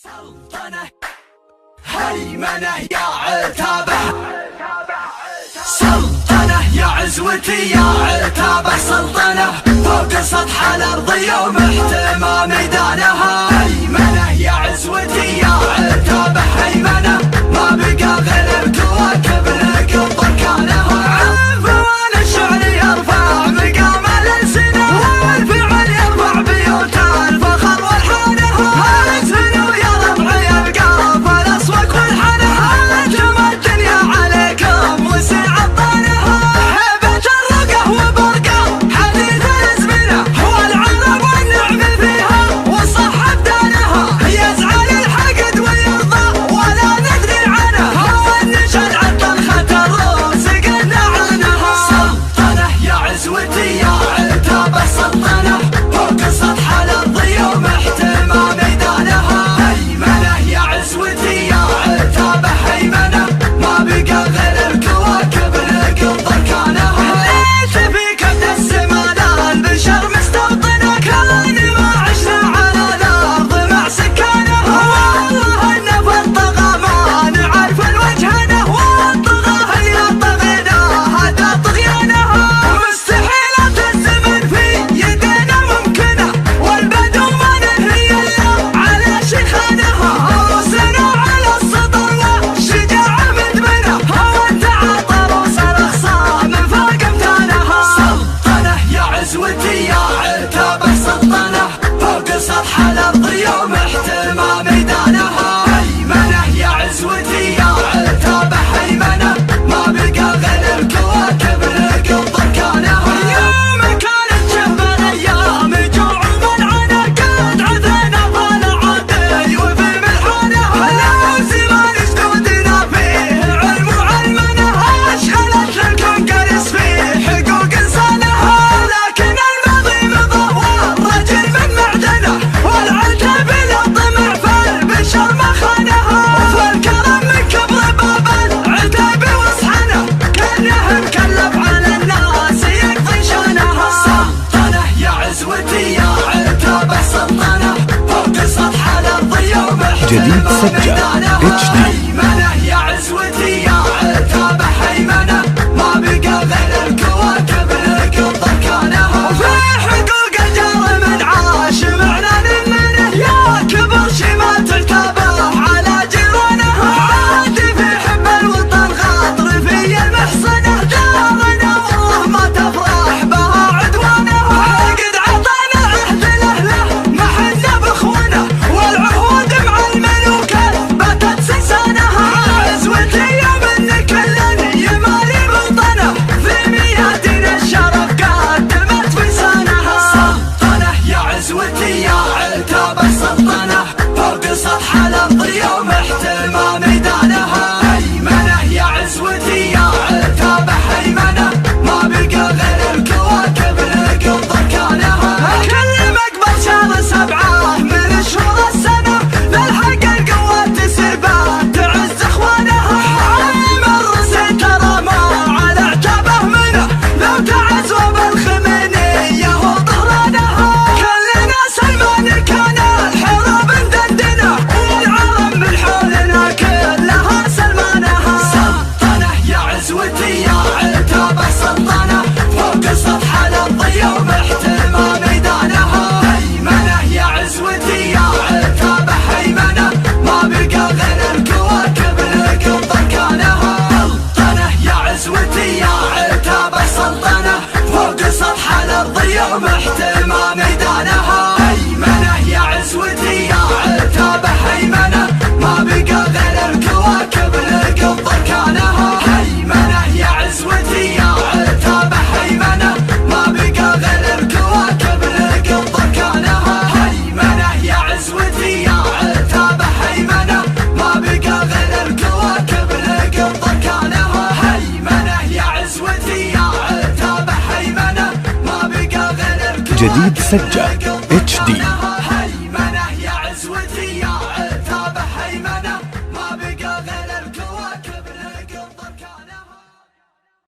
سلطنة هيمنة يا عتابة، سلطنة يا عزوتي يا عتابة، سلطنة فوق سطح الأرض يوم احتمى ميدانها. هيمنة يا عزوتي يا عتابة، هيمنة ما بقى غير الكواكب لقب بركانها. عنفوان الشعر يرفع مقام الألسنة، والفعل يرفع بيوت الفخر والحانها. الزنو يا ربعي يبقى فالأصوات والحنها، جمع الدنيا عليكم وسع الطانها. هبة الرقة وبرقة حديث الأزمنة، والعرب والنعم فيها وصح بدانها. يزعل الحقد ويرضى ولا ندري عنها، والنشد عطل خطر وسقنا عنها. سلطنة يا عزوتي يا عتابة، سلطنة فوق سطح الأرض يوم احتمى ميدانها. هيمنة يا عزوتي يا عتابة، هيمنة ما بقى غير الكواكب لقب بركانها. ليت فيك من السما البشر مستوطنة، كان ما عشنا على الأرض مع سكانها. والله إن في الطغى ما نعرف وجهنا، والطغى هي طغينا هذا طغيانها. مستحيلة الزمن في يدنا ممكنة، والبدو ما ننهي إلا على شيخانها. روسنا على السطر والشجاعة مدمنة، والتعاطى روس الأخصام من فوق امتانها. سلطنة يا عزوتي يا عتابة، سلطنة فوق سطح الأرض يوم احتمى ميدانها. هيمنة يا عزوتي يا عتابة، هيمنة ما بقى غير الكواكب لقب بركانها. يوم كانت جهبة الأيام جوع ومنعنة، قد عثينا طالع وفي ملحانها. لو زمان جدودنا فيه علم وعلمنه، أشغلت للكون جالس فيه حقوق إنسانها. لكن الماضي مضى والرجل من معدنه، والعتاب لو طمع فالبشر ما خانها. والكرم من كبر باب العتاب واصحنه، كانه مكلف على الناس يقضي شانها. سلطنة يا عزوتي يا عتابة، سلطنة فوق سطح الأرض يوم جديد احتمى سجل ميدانها. HD. هيمنة يا عزوتي يا عتابة، هيمنة ما بقى غير الكواكب لقب بركانها. وفي حقوق الجار من عاش معنا نمنه، يا كبر شمات التابع على جيرانها. عادي في حب الوطن خاطر في المحصنة، دارنا والله ما تفرح بها عدوانها. قد عطانا العهد لأهله ما حنا بخونه، والعهود مع الملوك باتت سنسانها. عزوتي يوم ان كل يمالي بوطنه، في ميادين الشرف قدمت فرسانها. سلطنة يا عزوتي يا عتابة، سلطنة فوق سطح الأرض يوم احتمى ميدانها. هيمنة يا عزوتي يا عتابة، هيمنة ما بقى غير الكواكب لقب بركانها. كل مقبل شهر 7 من شهور السنة، للحق القوات تسير بها تعز اخوانها. عام الرسل ترى ما على عتابه منه، لو تعزوا بالخمينية هو ظهرانها. كلنا سلمان كان الحروب مدندنة، والعرب من حولنا كلها سلمانها. سلطنة يا عزوتي يا عتابة، سلطنة فوق سطح الأرض يوم احتمى ميدانها. هيمنة يا عزوتي يا عتابة، هيمنة ما بقى غير الكواكب لقب بركانها. سلطنة يا عزوتي يا عتابة، سلطنة فوق سطح الأرض يوم احتمى ميدانها. هيمنة يا عزوتي يا عتابة، هيمنة ما بقى غير الكواكب لقب بركانها. هيمنة يا عزوتي يا عتابة، هيمنة ما بقى غير الكواكب لقب بركانها. هيمنة يا عزوتي يا عتابة، هيمنة ما بقى غير الكواكب لقب بركانها. هيمنة يا عزوتي يا عتابة، هيمنة ما بقى غير الكواكب جديد سجل HD.